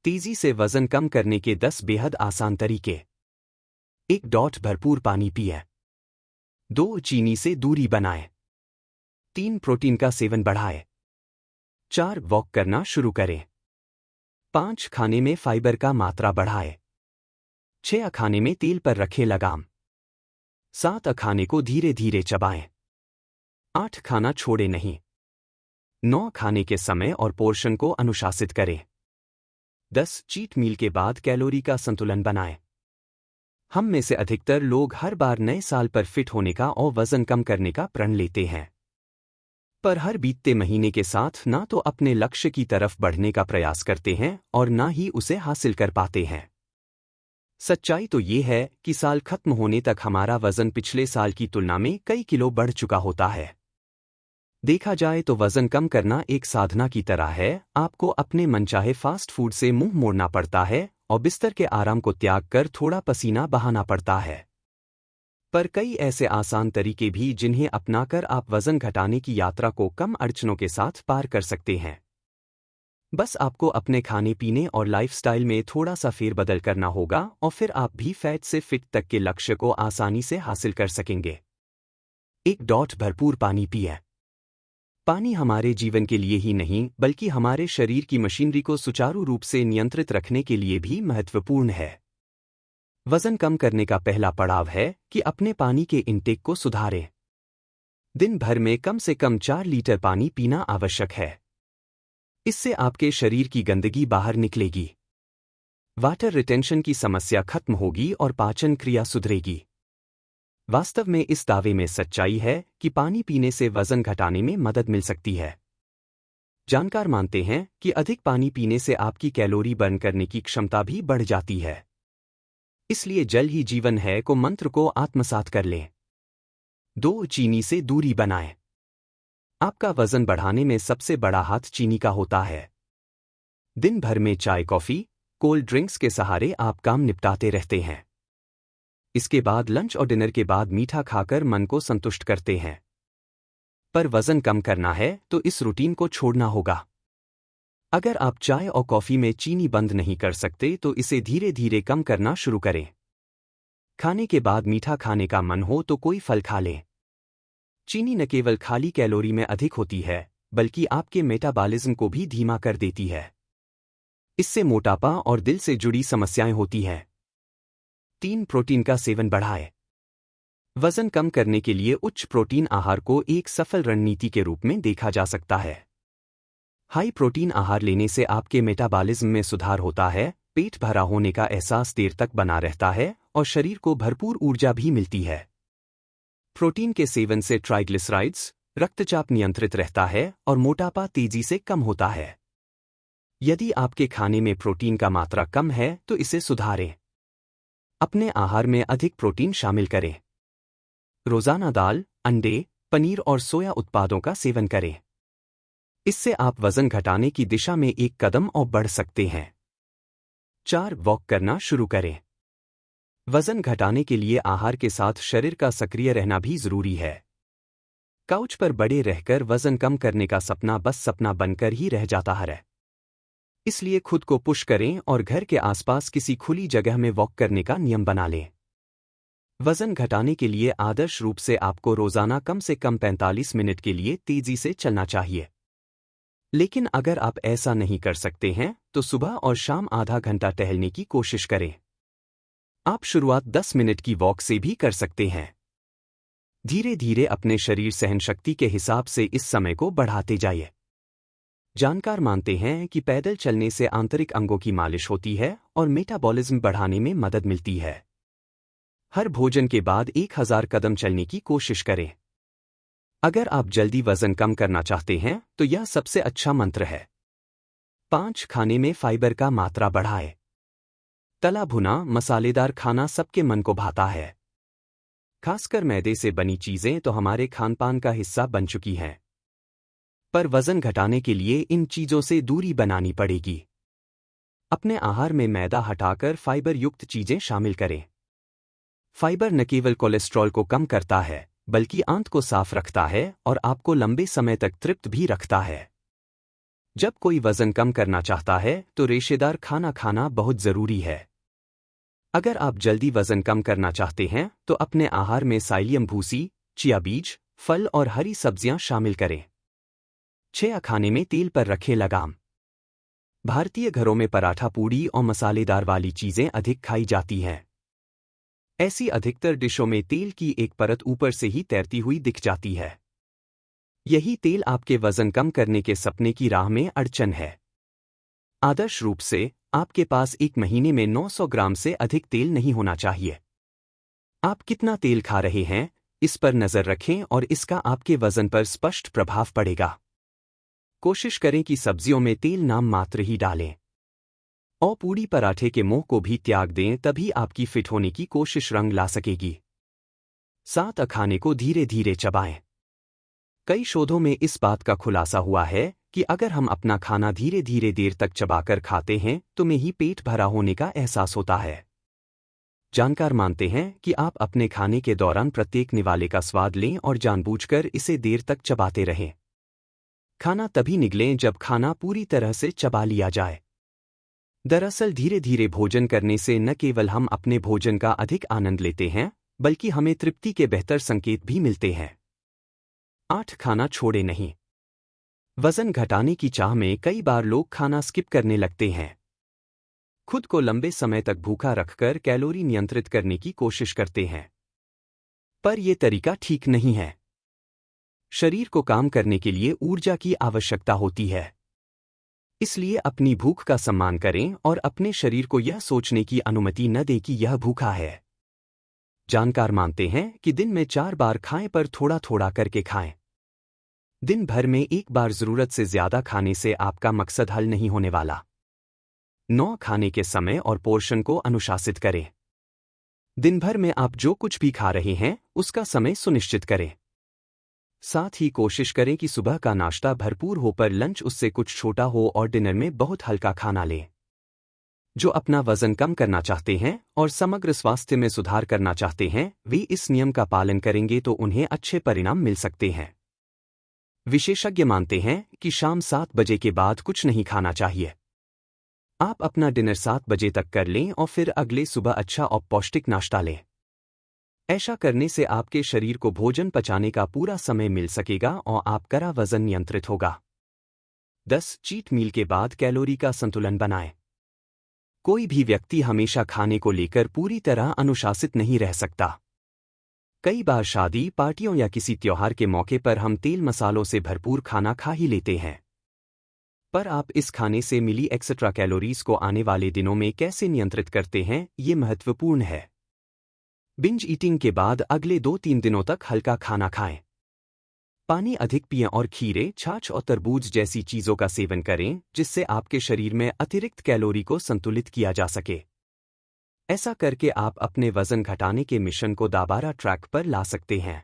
तेजी से वजन कम करने के 10 बेहद आसान तरीके। 1. भरपूर पानी पिएं। 2. चीनी से दूरी बनाएं। 3. प्रोटीन का सेवन बढ़ाएं। 4. वॉक करना शुरू करें। 5. खाने में फाइबर का मात्रा बढ़ाएं। 6. खाने में तेल पर रखें लगाम। 7. खाने को धीरे धीरे चबाएं। 8. खाना छोड़े नहीं। 9. खाने के समय और पोर्शन को अनुशासित करें। 10. चीट मील के बाद कैलोरी का संतुलन बनाएं। हम में से अधिकतर लोग हर बार नए साल पर फिट होने का और वजन कम करने का प्रण लेते हैं, पर हर बीतते महीने के साथ ना तो अपने लक्ष्य की तरफ बढ़ने का प्रयास करते हैं और ना ही उसे हासिल कर पाते हैं। सच्चाई तो ये है कि साल खत्म होने तक हमारा वजन पिछले साल की तुलना में कई किलो बढ़ चुका होता है। देखा जाए तो वजन कम करना एक साधना की तरह है। आपको अपने मनचाहे फास्ट फूड से मुंह मोड़ना पड़ता है और बिस्तर के आराम को त्याग कर थोड़ा पसीना बहाना पड़ता है। पर कई ऐसे आसान तरीके भी जिन्हें अपनाकर आप वजन घटाने की यात्रा को कम अड़चनों के साथ पार कर सकते हैं। बस आपको अपने खाने पीने और लाइफस्टाइल में थोड़ा सा फेरबदल करना होगा और फिर आप भी फैट से फिट तक के लक्ष्य को आसानी से हासिल कर सकेंगे। 1. भरपूर पानी पिएं। पानी हमारे जीवन के लिए ही नहीं बल्कि हमारे शरीर की मशीनरी को सुचारू रूप से नियंत्रित रखने के लिए भी महत्वपूर्ण है। वजन कम करने का पहला पड़ाव है कि अपने पानी के इंटेक को सुधारें। दिन भर में कम से कम 4 लीटर पानी पीना आवश्यक है। इससे आपके शरीर की गंदगी बाहर निकलेगी, वाटर रिटेंशन की समस्या खत्म होगी और पाचन क्रिया सुधरेगी। वास्तव में इस दावे में सच्चाई है कि पानी पीने से वजन घटाने में मदद मिल सकती है। जानकार मानते हैं कि अधिक पानी पीने से आपकी कैलोरी बर्न करने की क्षमता भी बढ़ जाती है। इसलिए जल ही जीवन है को मंत्र को आत्मसात कर लें। 2. चीनी से दूरी बनाएं। आपका वजन बढ़ाने में सबसे बड़ा हाथ चीनी का होता है। दिन भर में चाय, कॉफी, कोल्ड ड्रिंक्स के सहारे आप काम निपटाते रहते हैं। इसके बाद लंच और डिनर के बाद मीठा खाकर मन को संतुष्ट करते हैं। पर वजन कम करना है तो इस रूटीन को छोड़ना होगा। अगर आप चाय और कॉफी में चीनी बंद नहीं कर सकते तो इसे धीरे धीरे कम करना शुरू करें। खाने के बाद मीठा खाने का मन हो तो कोई फल खा लें। चीनी न केवल खाली कैलोरी में अधिक होती है बल्कि आपके मेटाबॉलिज्म को भी धीमा कर देती है। इससे मोटापा और दिल से जुड़ी समस्याएं होती हैं। 3. प्रोटीन का सेवन बढ़ाएं। वजन कम करने के लिए उच्च प्रोटीन आहार को एक सफल रणनीति के रूप में देखा जा सकता है। हाई प्रोटीन आहार लेने से आपके मेटाबॉलिज्म में सुधार होता है, पेट भरा होने का एहसास देर तक बना रहता है और शरीर को भरपूर ऊर्जा भी मिलती है। प्रोटीन के सेवन से ट्राइग्लिसराइड्स, रक्तचाप नियंत्रित रहता है और मोटापा तेजी से कम होता है। यदि आपके खाने में प्रोटीन का मात्रा कम है तो इसे सुधारें। अपने आहार में अधिक प्रोटीन शामिल करें। रोजाना दाल, अंडे, पनीर और सोया उत्पादों का सेवन करें। इससे आप वजन घटाने की दिशा में एक कदम और बढ़ सकते हैं। 4. वॉक करना शुरू करें। वजन घटाने के लिए आहार के साथ शरीर का सक्रिय रहना भी जरूरी है। काउच पर बड़े रहकर वजन कम करने का सपना बस सपना बनकर ही रह जाता है। इसलिए खुद को पुश करें और घर के आसपास किसी खुली जगह में वॉक करने का नियम बना लें। वजन घटाने के लिए आदर्श रूप से आपको रोजाना कम से कम 45 मिनट के लिए तेजी से चलना चाहिए। लेकिन अगर आप ऐसा नहीं कर सकते हैं तो सुबह और शाम आधा घंटा टहलने की कोशिश करें। आप शुरुआत 10 मिनट की वॉक से भी कर सकते हैं। धीरे धीरे अपने शरीर सहनशक्ति के हिसाब से इस समय को बढ़ाते जाइए। जानकार मानते हैं कि पैदल चलने से आंतरिक अंगों की मालिश होती है और मेटाबॉलिज्म बढ़ाने में मदद मिलती है। हर भोजन के बाद 1000 कदम चलने की कोशिश करें। अगर आप जल्दी वजन कम करना चाहते हैं तो यह सबसे अच्छा मंत्र है। 5. खाने में फाइबर का मात्रा बढ़ाएं। तला भुना मसालेदार खाना सबके मन को भाता है। खासकर मैदे से बनी चीजें तो हमारे खानपान का हिस्सा बन चुकी हैं। पर वजन घटाने के लिए इन चीजों से दूरी बनानी पड़ेगी। अपने आहार में मैदा हटाकर फाइबर युक्त चीजें शामिल करें। फाइबर न केवल कोलेस्ट्रॉल को कम करता है बल्कि आंत को साफ रखता है और आपको लंबे समय तक तृप्त भी रखता है। जब कोई वजन कम करना चाहता है तो रेशेदार खाना खाना बहुत जरूरी है। अगर आप जल्दी वजन कम करना चाहते हैं तो अपने आहार में साइलियम भूसी, चिया बीज, फल और हरी सब्जियां शामिल करें। 6 खाने में तेल पर रखें लगाम। भारतीय घरों में पराठा, पूड़ी और मसालेदार वाली चीजें अधिक खाई जाती हैं। ऐसी अधिकतर डिशों में तेल की एक परत ऊपर से ही तैरती हुई दिख जाती है। यही तेल आपके वजन कम करने के सपने की राह में अड़चन है। आदर्श रूप से आपके पास एक महीने में 900 ग्राम से अधिक तेल नहीं होना चाहिए। आप कितना तेल खा रहे हैं, इस पर नजर रखें और इसका आपके वजन पर स्पष्ट प्रभाव पड़ेगा। कोशिश करें कि सब्जियों में तेल नाम मात्र ही डालें और पूड़ी पराठे के मोह को भी त्याग दें, तभी आपकी फिट होने की कोशिश रंग ला सकेगी। 7 खाने को धीरे धीरे चबाएं। कई शोधों में इस बात का खुलासा हुआ है कि अगर हम अपना खाना धीरे धीरे देर तक चबाकर खाते हैं तो में ही पेट भरा होने का एहसास होता है। जानकार मानते हैं कि आप अपने खाने के दौरान प्रत्येक निवाले का स्वाद लें और जानबूझकर इसे देर तक चबाते रहें। खाना तभी निगलें जब खाना पूरी तरह से चबा लिया जाए। दरअसल धीरे धीरे भोजन करने से न केवल हम अपने भोजन का अधिक आनंद लेते हैं, बल्कि हमें तृप्ति के बेहतर संकेत भी मिलते हैं। 8 खाना छोड़े नहीं। वजन घटाने की चाह में कई बार लोग खाना स्किप करने लगते हैं। खुद को लंबे समय तक भूखा रखकर कैलोरी नियंत्रित करने की कोशिश करते हैं। पर यह तरीका ठीक नहीं है। शरीर को काम करने के लिए ऊर्जा की आवश्यकता होती है। इसलिए अपनी भूख का सम्मान करें और अपने शरीर को यह सोचने की अनुमति न दें कि यह भूखा है। जानकार मानते हैं कि दिन में 4 बार खाएं, पर थोड़ा थोड़ा करके खाएं। दिन भर में एक बार जरूरत से ज्यादा खाने से आपका मकसद हल नहीं होने वाला। 9 खाने के समय और पोर्शन को अनुशासित करें। दिन भर में आप जो कुछ भी खा रहे हैं उसका समय सुनिश्चित करें। साथ ही कोशिश करें कि सुबह का नाश्ता भरपूर हो, पर लंच उससे कुछ छोटा हो और डिनर में बहुत हल्का खाना लें। जो अपना वजन कम करना चाहते हैं और समग्र स्वास्थ्य में सुधार करना चाहते हैं, वे इस नियम का पालन करेंगे तो उन्हें अच्छे परिणाम मिल सकते हैं। विशेषज्ञ मानते हैं कि शाम 7 बजे के बाद कुछ नहीं खाना चाहिए। आप अपना डिनर 7 बजे तक कर लें और फिर अगले सुबह अच्छा और पौष्टिक नाश्ता लें। ऐसा करने से आपके शरीर को भोजन पचाने का पूरा समय मिल सकेगा और आपका वजन नियंत्रित होगा। 10 चीट मील के बाद कैलोरी का संतुलन बनाएं। कोई भी व्यक्ति हमेशा खाने को लेकर पूरी तरह अनुशासित नहीं रह सकता। कई बार शादी, पार्टियों या किसी त्योहार के मौके पर हम तेल मसालों से भरपूर खाना खा ही लेते हैं। पर आप इस खाने से मिली एक्स्ट्रा कैलोरीज को आने वाले दिनों में कैसे नियंत्रित करते हैं, ये महत्वपूर्ण है। बिंज ईटिंग के बाद अगले 2-3 दिनों तक हल्का खाना खाएं। पानी अधिक पिएं और खीरे, छाछ और तरबूज जैसी चीजों का सेवन करें, जिससे आपके शरीर में अतिरिक्त कैलोरी को संतुलित किया जा सके। ऐसा करके आप अपने वजन घटाने के मिशन को दोबारा ट्रैक पर ला सकते हैं।